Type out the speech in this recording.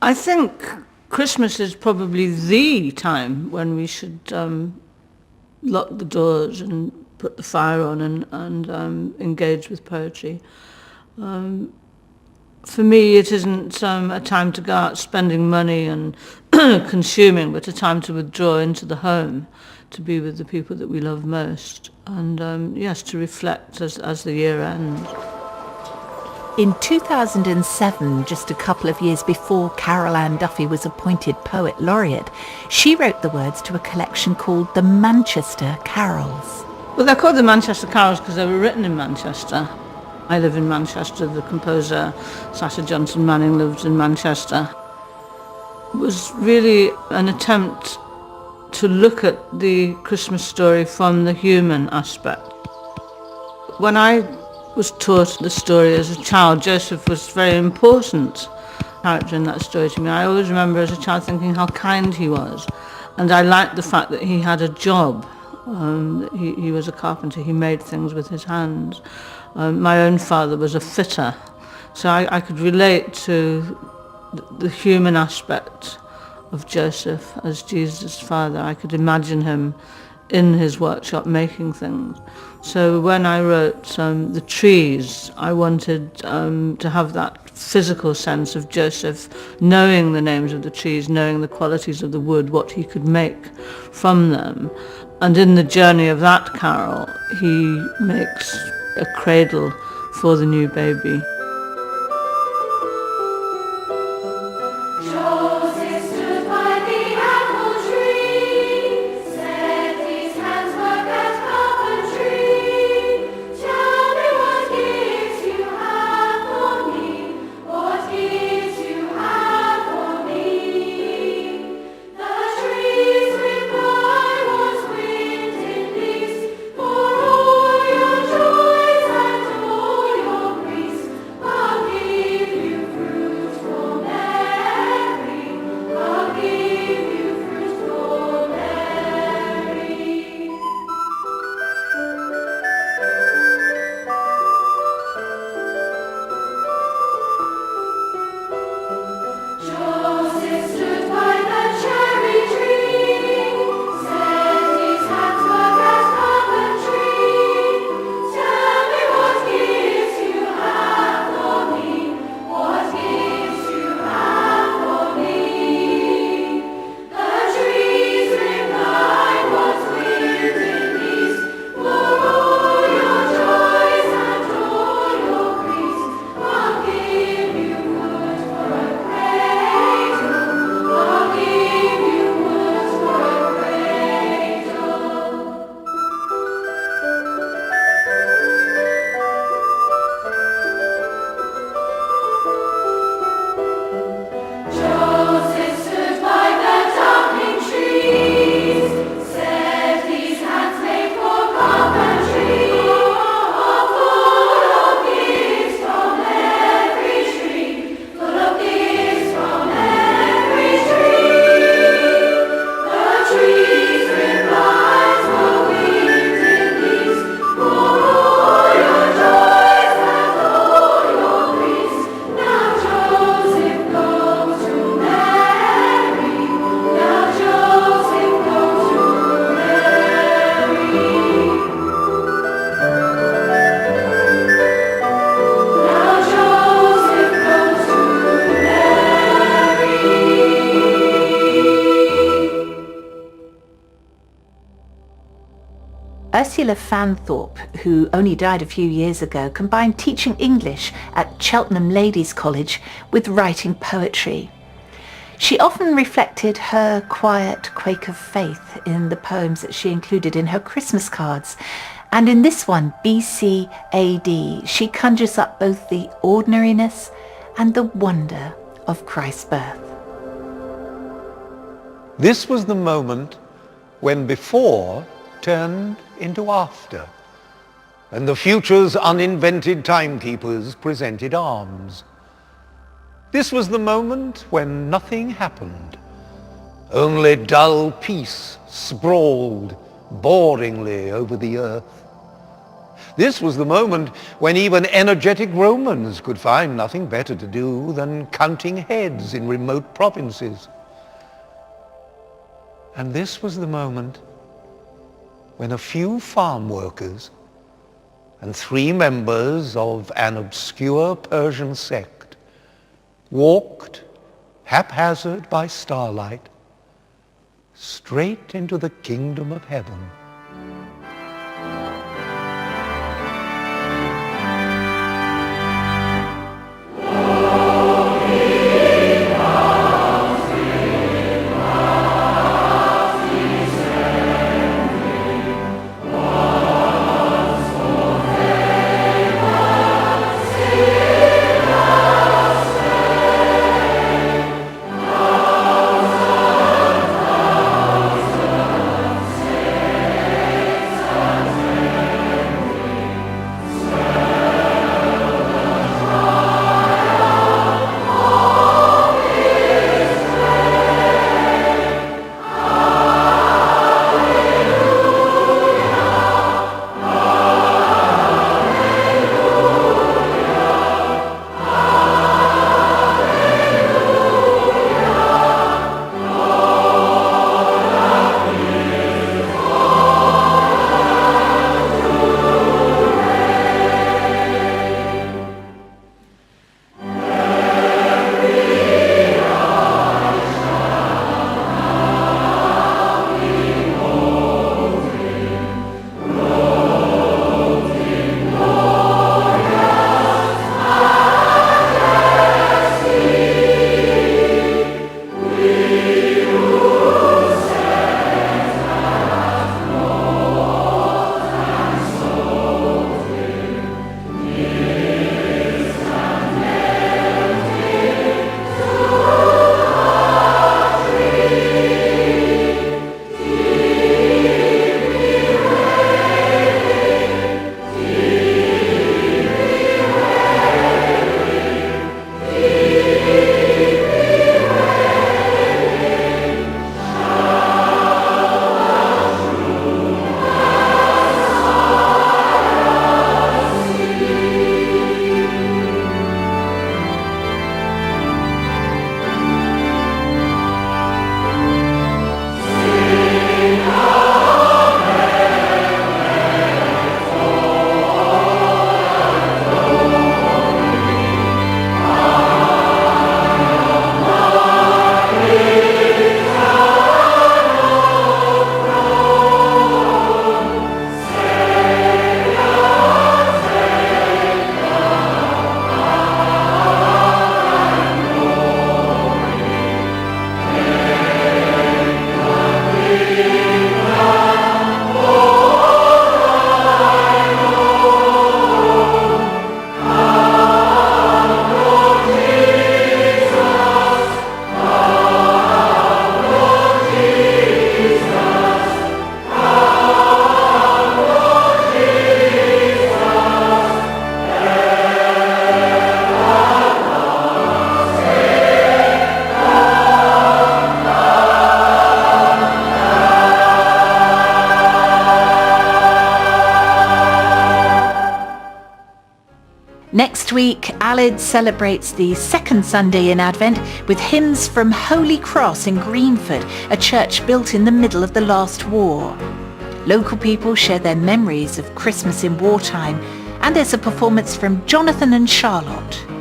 I think Christmas is probably the time when we should lock the doors and put the fire on and engage with poetry. For me, it isn't a time to go out spending money and consuming, but a time to withdraw into the home, to be with the people that we love most, and yes, to reflect as the year ends. In 2007, just a couple of years before Carol Ann Duffy was appointed Poet Laureate, she wrote the words to a collection called The Manchester Carols. Well, they're called the Manchester Carols because they were written in Manchester. I live in Manchester. The composer Sasha Johnson Manning lives in Manchester. It was really an attempt to look at the Christmas story from the human aspect. When I was taught the story as a child, Joseph was a very important character in that story to me. I always remember as a child thinking how kind he was, and I liked the fact that he had a job. He was a carpenter. He made things with his hands. My own father was a fitter, so I could relate to the human aspect of Joseph as Jesus' father. I could imagine him in his workshop making things. So when I wrote The Trees, I wanted to have that physical sense of Joseph knowing the names of the trees, knowing the qualities of the wood, what he could make from them. And in the journey of that carol, he makes a cradle for the new baby. Ursula Fanthorpe, who only died a few years ago, combined teaching English at Cheltenham Ladies' College with writing poetry. She often reflected her quiet Quaker faith in the poems that she included in her Christmas cards. And in this one, BC AD, she conjures up both the ordinariness and the wonder of Christ's birth. This was the moment when before turned into after, and the future's uninvented timekeepers presented arms. This was the moment when nothing happened. Only dull peace sprawled boringly over the earth. This was the moment when even energetic Romans could find nothing better to do than counting heads in remote provinces. And this was the moment when a few farm workers and 3 members of an obscure Persian sect walked haphazard by starlight straight into the kingdom of heaven. Next week, Aled celebrates the second Sunday in Advent with hymns from Holy Cross in Greenford, a church built in the middle of the last war. Local people share their memories of Christmas in wartime, and there's a performance from Jonathan and Charlotte.